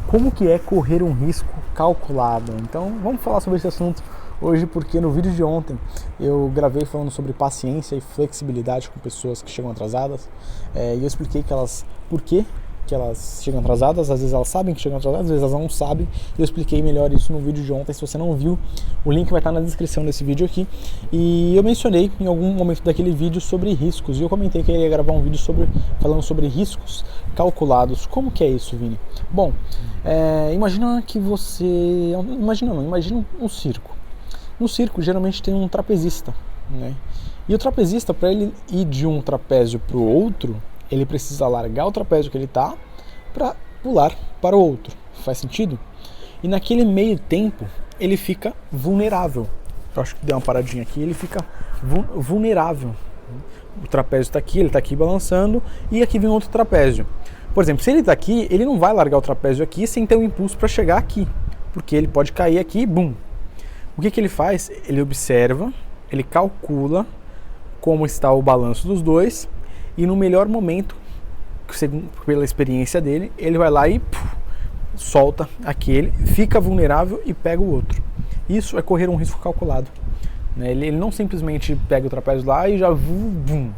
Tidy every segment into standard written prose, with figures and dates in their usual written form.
como que é correr um risco calculado? Então vamos falar sobre esse assunto hoje, porque no vídeo de ontem eu gravei falando sobre paciência e flexibilidade com pessoas que chegam atrasadas, e eu expliquei por que elas chegam atrasadas. Às vezes elas sabem que chegam atrasadas, às vezes elas não sabem. Eu expliquei melhor isso no vídeo de ontem. Se você não viu, o link vai estar na descrição desse vídeo aqui. E eu mencionei em algum momento daquele vídeo sobre riscos, e eu comentei que eu ia gravar um vídeo falando sobre riscos calculados. Como que é isso, Vini? Bom, imagina que você... Imagina um circo. No circo geralmente tem um trapezista, né? E o trapezista, para ele ir de um trapézio para o outro, ele precisa largar o trapézio que ele está para pular para o outro. Faz sentido? E naquele meio tempo ele fica vulnerável. Eu acho que deu uma paradinha aqui. Ele fica vulnerável. O trapézio está aqui, ele está aqui balançando, e aqui vem outro trapézio. Por exemplo, se ele está aqui, ele não vai largar o trapézio aqui sem ter um impulso para chegar aqui, porque ele pode cair aqui e bum. O que ele faz? Ele observa, ele calcula como está o balanço dos dois, e no melhor momento, pela experiência dele, ele vai lá e solta aquele, fica vulnerável e pega o outro. Isso é correr um risco calculado, né? Ele não simplesmente pega o trapézio lá e já vum.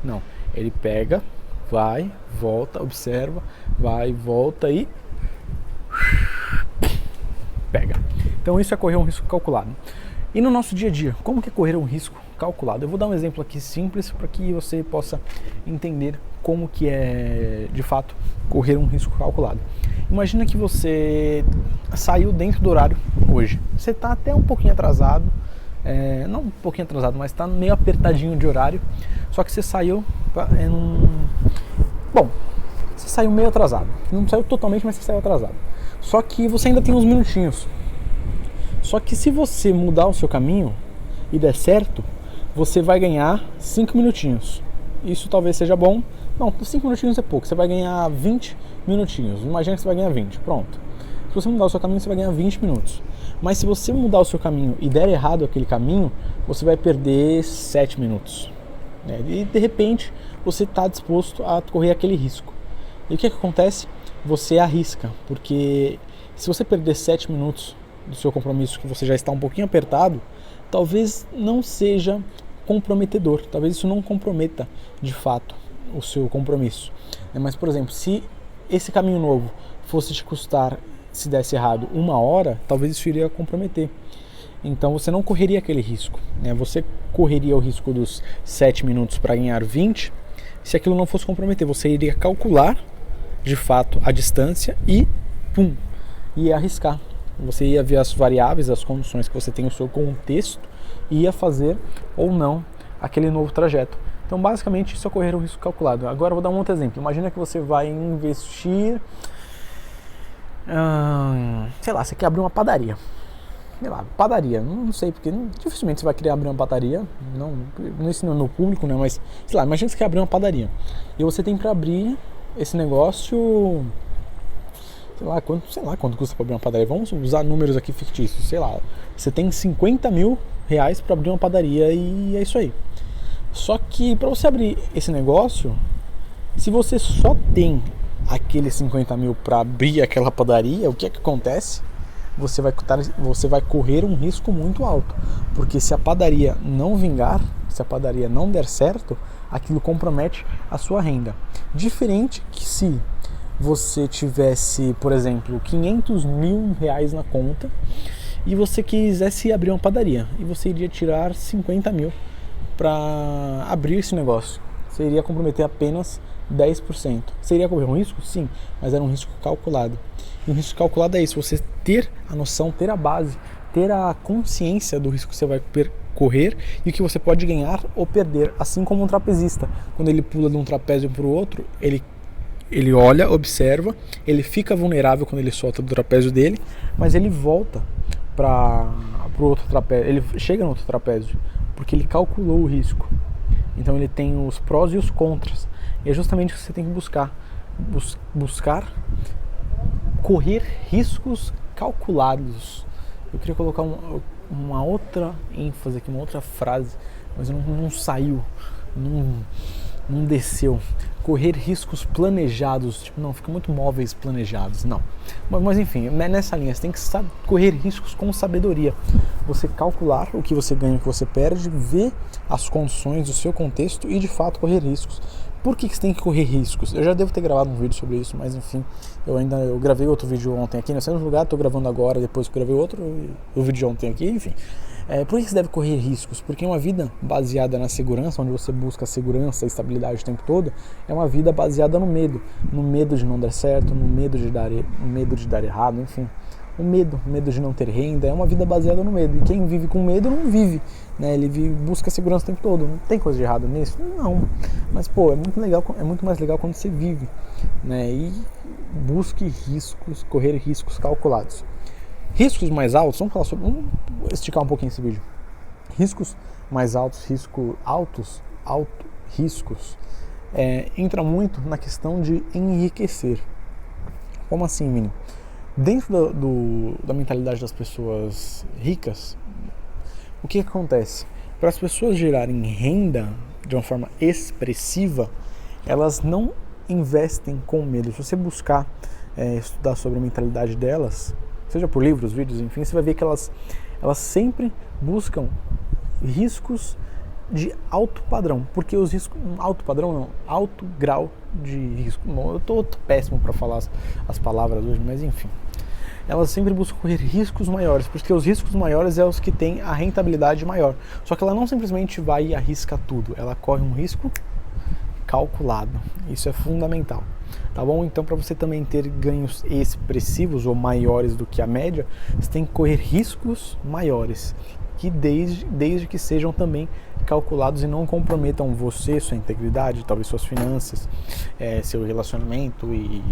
Não, ele pega, vai, volta, observa, vai, volta e pega. Então isso é correr um risco calculado. E no nosso dia a dia, como que é correr um risco calculado? Eu vou dar um exemplo aqui simples para que você possa entender como que é, de fato, correr um risco calculado. Imagina que você saiu dentro do horário hoje. Você está até um pouquinho atrasado, não um pouquinho atrasado, mas está meio apertadinho de horário, só que você saiu Bom, você saiu meio atrasado. Não saiu totalmente, mas você saiu atrasado. Só que você ainda tem uns minutinhos. Só que se você mudar o seu caminho e der certo, você vai ganhar 5 minutinhos. Isso talvez seja bom. Não, 5 minutinhos é pouco. Você vai ganhar 20 minutinhos. Imagina que você vai ganhar 20. Pronto. Se você mudar o seu caminho, você vai ganhar 20 minutos. Mas se você mudar o seu caminho e der errado aquele caminho, você vai perder 7 minutos. E de repente, você está disposto a correr aquele risco. E o que acontece? Você arrisca. Porque se você perder 7 minutos do seu compromisso, que você já está um pouquinho apertado, talvez não seja comprometedor, talvez isso não comprometa de fato o seu compromisso. Mas, por exemplo, se esse caminho novo fosse te custar, se desse errado, 1 hora, talvez isso iria comprometer. Então você não correria aquele risco, né? Você correria o risco dos 7 minutos para ganhar 20, se aquilo não fosse comprometer. Você iria calcular de fato a distância e ia arriscar. Você ia ver as variáveis, as condições que você tem no seu contexto, e ia fazer ou não aquele novo trajeto. Então, basicamente, isso é correr o risco calculado. Agora, eu vou dar um outro exemplo. Imagina que você vai investir, sei lá, você quer abrir uma padaria. Sei lá, padaria, não sei, porque dificilmente você vai querer abrir uma padaria, não ensinando no público, né? Mas, sei lá, imagina que você quer abrir uma padaria. E você tem para abrir esse negócio... Sei lá quanto custa para abrir uma padaria. Vamos usar números aqui fictícios. Sei lá, você tem 50 mil reais para abrir uma padaria e é isso aí. Só que para você abrir esse negócio, se você só tem aqueles 50 mil para abrir aquela padaria, o que é que acontece? Você vai correr um risco muito alto. Porque se a padaria não vingar, se a padaria não der certo, aquilo compromete a sua renda. Diferente que se você tivesse, por exemplo, 500 mil reais na conta e você quisesse abrir uma padaria, e você iria tirar 50 mil para abrir esse negócio, você iria comprometer apenas 10%. Você iria correr um risco? Sim, mas era um risco calculado. E um risco calculado é isso, você ter a noção, ter a base, ter a consciência do risco que você vai percorrer e o que você pode ganhar ou perder. Assim como um trapezista, quando ele pula de um trapézio para o outro, ele olha, observa, ele fica vulnerável quando ele solta do trapézio dele, mas ele volta para o outro trapézio, ele chega no outro trapézio, porque ele calculou o risco. Então ele tem os prós e os contras. E é justamente o que você tem que buscar correr riscos calculados. Eu queria colocar uma outra ênfase aqui, uma outra frase, mas não saiu. não desceu. Correr riscos planejados, tipo, não, fica muito móveis planejados, não. Mas enfim, nessa linha, você tem que correr riscos com sabedoria. Você calcular o que você ganha e o que você perde, ver as condições do seu contexto e de fato correr riscos. Por que você tem que correr riscos? Eu já devo ter gravado um vídeo sobre isso, mas enfim, eu gravei outro vídeo ontem aqui, nesse mesmo lugar, estou gravando agora, depois que eu gravei o vídeo de ontem aqui, enfim. Por que você deve correr riscos? Porque uma vida baseada na segurança, onde você busca segurança e estabilidade o tempo todo, é uma vida baseada no medo de não dar certo, no medo de dar errado, enfim. O medo de não ter renda, é uma vida baseada no medo. E quem vive com medo não vive, né? Ele busca segurança o tempo todo. Não tem coisa de errado nisso? Não. Mas pô, é muito mais legal quando você vive, né? E busque riscos, correr riscos calculados. Riscos mais altos, vamos esticar um pouquinho esse vídeo. Riscos mais altos, riscos, entra muito na questão de enriquecer. Como assim, Mini? Dentro da mentalidade das pessoas ricas, o que acontece? Para as pessoas gerarem renda de uma forma expressiva, elas não investem com medo. Se você buscar estudar sobre a mentalidade delas, seja por livros, vídeos, enfim, você vai ver que elas sempre buscam riscos de alto padrão, porque os riscos, alto padrão não, alto grau de risco. Bom, eu tô péssimo para falar as palavras hoje, mas enfim. Elas sempre buscam correr riscos maiores, porque os riscos maiores é os que têm a rentabilidade maior. Só que ela não simplesmente vai e arrisca tudo, ela corre um risco calculado. Isso é fundamental, tá bom? Então, para você também ter ganhos expressivos ou maiores do que a média, você tem que correr riscos maiores, que desde que sejam também calculados e não comprometam você, sua integridade, talvez suas finanças, seu relacionamento e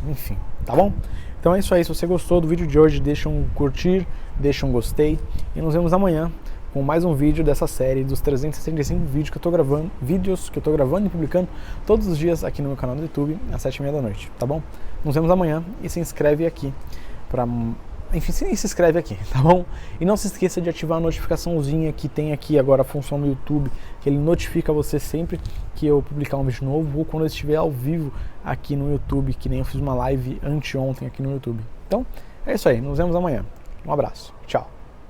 enfim, tá bom? Então é isso aí, se você gostou do vídeo de hoje, deixa um curtir, deixa um gostei e nos vemos amanhã com mais um vídeo dessa série dos 365 vídeos que eu tô gravando e publicando todos os dias aqui no meu canal do YouTube às 7h30 da noite, tá bom? Nos vemos amanhã e se inscreve aqui Enfim, se inscreve aqui, tá bom? E não se esqueça de ativar a notificaçãozinha que tem aqui agora a função no YouTube, que ele notifica você sempre que eu publicar um vídeo novo ou quando eu estiver ao vivo aqui no YouTube, que nem eu fiz uma live anteontem aqui no YouTube. Então, é isso aí, nos vemos amanhã. Um abraço, tchau!